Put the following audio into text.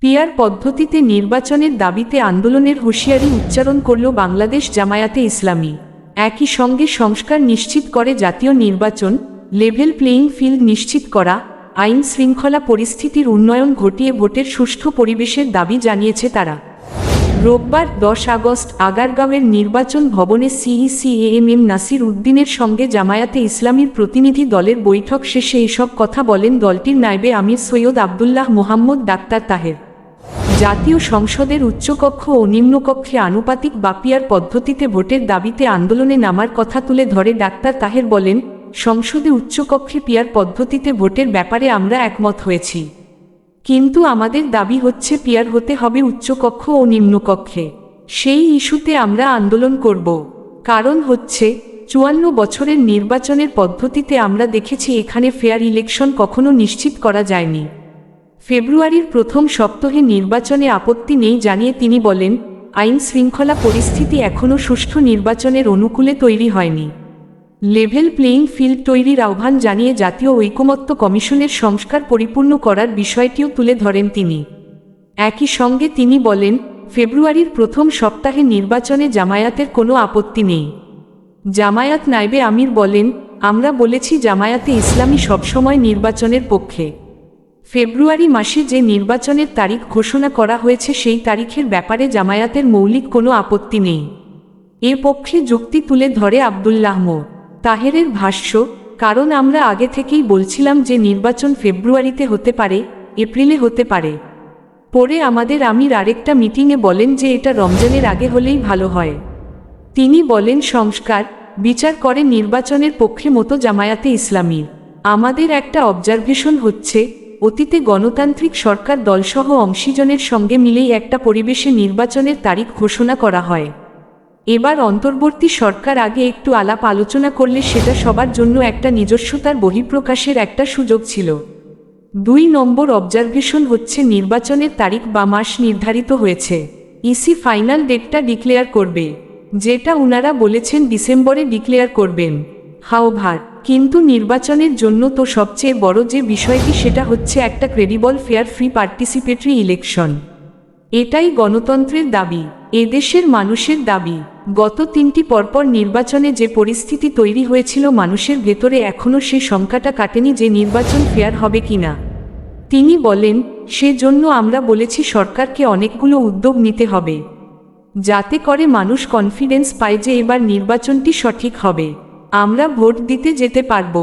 PR পদ্ধতিতে নির্বাচনের দাবিতে আন্দোলনের হুঁশিয়ারি উচ্চারণ করল বাংলাদেশ জামায়াতে ইসলামী। একই সঙ্গে সংস্কার নিশ্চিত করে জাতীয় নির্বাচন, লেভেল প্লেয়িং ফিল্ড নিশ্চিত করা, আইন শৃঙ্খলা পরিস্থিতির উন্নয়ন ঘটিয়ে ভোটের সুষ্ঠু পরিবেশের দাবি জানিয়েছে তারা। রোববার 10 আগস্ট আগারগাঁওয়ের নির্বাচন ভবনে সিইসি নাসির উদ্দিনের সঙ্গে জামায়াতে ইসলামীর প্রতিনিধি দলের বৈঠক শেষে এসব কথা বলেন দলটির নায়েবে আমির সৈয়দ আবদুল্লাহ মোহাম্মদ ডাক্তার তাহের। জাতীয় সংসদের উচ্চকক্ষ ও নিম্নকক্ষে আনুপাতিক বা পিআর পদ্ধতিতে ভোটের দাবিতে আন্দোলনে নামার কথা তুলে ধরে ডাক্তার তাহের বলেন, সংসদে উচ্চকক্ষে পিআর পদ্ধতিতে ভোটের ব্যাপারে আমরা একমত হয়েছি, কিন্তু আমাদের দাবি হচ্ছে পিআর হতে হবে উচ্চকক্ষ ও নিম্নকক্ষে। সেই ইস্যুতে আমরা আন্দোলন করব। কারণ হচ্ছে 54 বছরের নির্বাচনের পদ্ধতিতে আমরা দেখেছি এখানে ফেয়ার ইলেকশন কখনো নিশ্চিত করা যায়নি। ফেব্রুয়ারির প্রথম সপ্তাহে নির্বাচনে আপত্তি নেই জানিয়ে তিনি বলেন, আইন শৃঙ্খলা পরিস্থিতি এখনও সুষ্ঠু নির্বাচনের অনুকূলে তৈরি হয়নি। লেভেল প্লেয়িং ফিল্ড তৈরির আহ্বান জানিয়ে জাতীয় ঐকমত্য কমিশনের সংস্কার পরিপূর্ণ করার বিষয়টিও তুলে ধরেন তিনি। একই সঙ্গে তিনি বলেন, ফেব্রুয়ারির প্রথম সপ্তাহে নির্বাচনে জামায়াতের কোনো আপত্তি নেই। জামায়াত নায়েবে আমির বলেন, আমরা বলেছি জামায়াতে ইসলামী সবসময় নির্বাচনের পক্ষে। ফেব্রুয়ারি মাসে যে নির্বাচনের তারিখ ঘোষণা করা হয়েছে সেই তারিখের ব্যাপারে জামায়াতের মৌলিক কোনো আপত্তি নেই। এ পক্ষে যুক্তি তুলে ধরে আবদুল্লাহ তাহেরের ভাষ্য, কারণ আমরা আগে থেকেই বলছিলাম যে নির্বাচন ফেব্রুয়ারিতে হতে পারে, এপ্রিলে হতে পারে। পরে আমাদের আমির আরেকটা মিটিংয়ে বলেন যে এটা রমজানের আগে হলেই ভালো হয়। তিনি বলেন, সংস্কার বিচার করে নির্বাচনের পক্ষে মতো জামায়াতে ইসলামীর। আমাদের একটা অবজারভেশন হচ্ছে, অতীতে গণতান্ত্রিক সরকার দলসহ অংশীজনের সঙ্গে মিলেই একটা পরিবেশে নির্বাচনের তারিখ ঘোষণা করা হয়। এবার অন্তর্বর্তী সরকার আগে একটু আলাপ আলোচনা করলে সেটা সবার জন্য একটা নিজস্বতার বহিঃপ্রকাশের একটা সুযোগ ছিল। 2 নম্বর অবজারভেশন হচ্ছে নির্বাচনের তারিখ বা মাস নির্ধারিত হয়েছে, ইসি ফাইনাল ডেটটা ডিক্লেয়ার করবে, যেটা উনারা বলেছেন ডিসেম্বরে ডিক্লেয়ার করবেন। হাওভার কিন্তু নির্বাচনের জন্য তো সবচেয়ে বড় যে বিষয়টি সেটা হচ্ছে একটা credible fair free participatory election. এটাই গণতন্ত্রের দাবি, এদেশের মানুষের দাবি। গত 3টি পরপর নির্বাচনে যে পরিস্থিতি তৈরি হয়েছিল মানুষের ভেতরে এখনও সে শঙ্কাটা কাটেনি যে নির্বাচন ফেয়ার হবে কিনা। তিনি বলেন, সেজন্য আমরা বলেছি সরকারকে অনেকগুলো উদ্যোগ নিতে হবে, যাতে করে মানুষ কনফিডেন্স পায় যে এবার নির্বাচনটি সঠিক হবে, আমরা ভোট দিতে যেতে পারব।